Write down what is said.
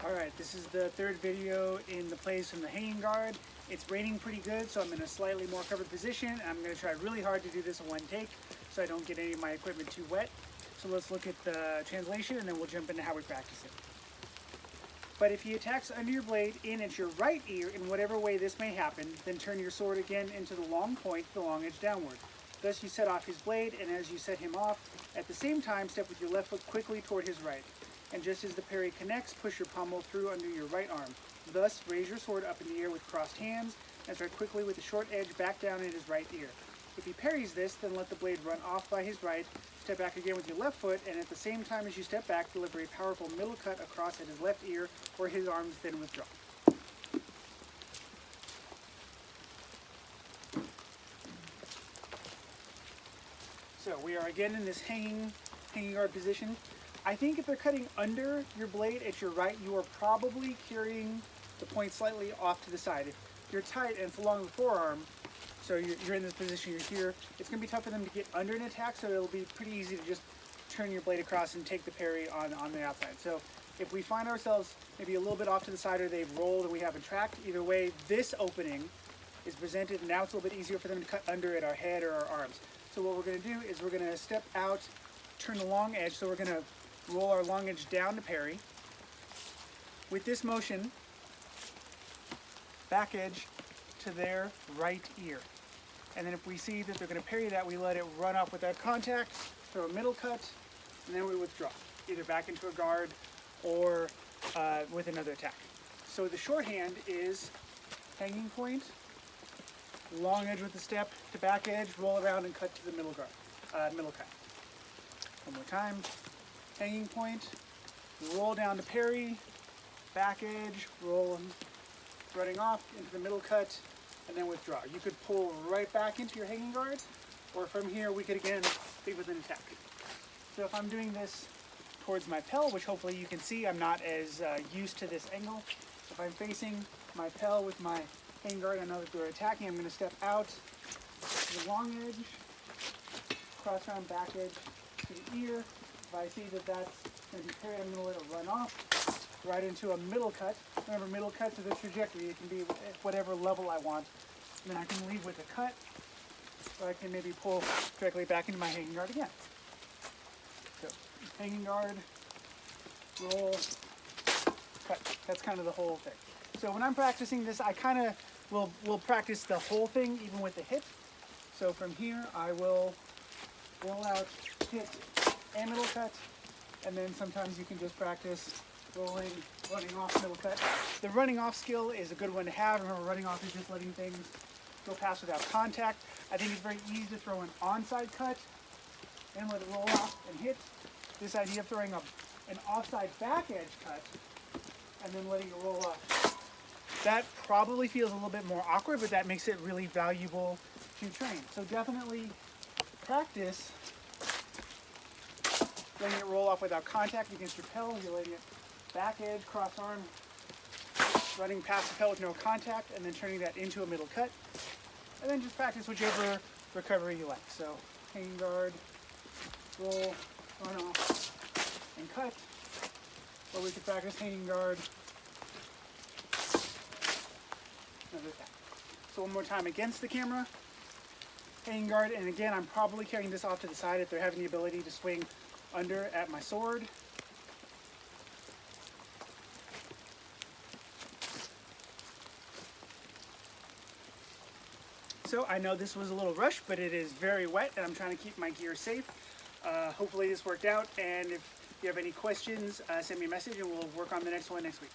Alright, this is the third video in the plays from the hanging guard. It's raining pretty good, so I'm in a slightly more covered position. I'm going to try really hard to do this in one take so I don't get any of my equipment too wet. So let's look at the translation and then we'll jump into how we practice it. But if he attacks under your blade in at your right ear in whatever way this may happen, then turn your sword again into the long point, the long edge downward. Thus you set off his blade, and as you set him off, at the same time step with your left foot quickly toward his right. And just as the parry connects, push your pommel through under your right arm. Thus, raise your sword up in the air with crossed hands, and strike quickly with the short edge back down in his right ear. If he parries this, then let the blade run off by his right, step back again with your left foot, and at the same time as you step back, deliver a powerful middle cut across at his left ear, where his arms then withdraw. So we are again in this hanging guard position. I think if they're cutting under your blade at your right, you are probably carrying the point slightly off to the side. If you're tight and it's along the forearm, so you're in this position, you're here, it's going to be tough for them to get under an attack, so it'll be pretty easy to just turn your blade across and take the parry on the outside. So if we find ourselves maybe a little bit off to the side or they've rolled and we haven't tracked, either way, this opening is presented, and now it's a little bit easier for them to cut under at our head or our arms. So what we're going to do is we're going to step out, turn the long edge, so we're going to roll our long edge down to parry. With this motion, back edge to their right ear. And then if we see that they're going to parry that, we let it run off without contact, throw a middle cut, and then we withdraw, either back into a guard or with another attack. So the shorthand is hanging point, long edge with the step to back edge, roll around and cut to the middle guard, middle cut. One more time. Hanging point, roll down to parry, back edge, roll, running off into the middle cut, and then withdraw. You could pull right back into your hanging guard, or from here we could again be with an attack. So if I'm doing this towards my pel, which hopefully you can see, I'm not as used to this angle. If I'm facing my pel with my hanging guard, I know that they're attacking, I'm going to step out to the long edge, cross around back edge to the ear. If I see that that's going to be parried, I'm going to let it run off right into a middle cut. Remember, middle cuts are the trajectory. It can be at whatever level I want. And then I can leave with a cut, or I can maybe pull directly back into my hanging guard again. So, hanging guard, roll, cut. That's kind of the whole thing. So when I'm practicing this, I kind of will practice the whole thing, even with the hit. So from here, I will roll out, hit, and middle cut, and then sometimes you can just practice rolling, running off middle cut. The running off skill is a good one to have. Remember, running off is just letting things go past without contact. I think it's very easy to throw an onside cut and let it roll off and hit. This idea of throwing an offside back edge cut and then letting it roll off, that probably feels a little bit more awkward, but that makes it really valuable to train. So definitely practice letting it roll off without contact against your pel. You're letting it back edge, cross arm, running past the pel with no contact, and then turning that into a middle cut. And then just practice whichever recovery you like. So hanging guard, roll, run off, and cut. Or we could practice hanging guard, another attack. So one more time against the camera, hanging guard, and again I'm probably carrying this off to the side if they're having the ability to swing under at my sword. So I know this was a little rushed, but it is very wet and I'm trying to keep my gear safe. Hopefully this worked out, and if you have any questions, send me a message and we'll work on the next one next week.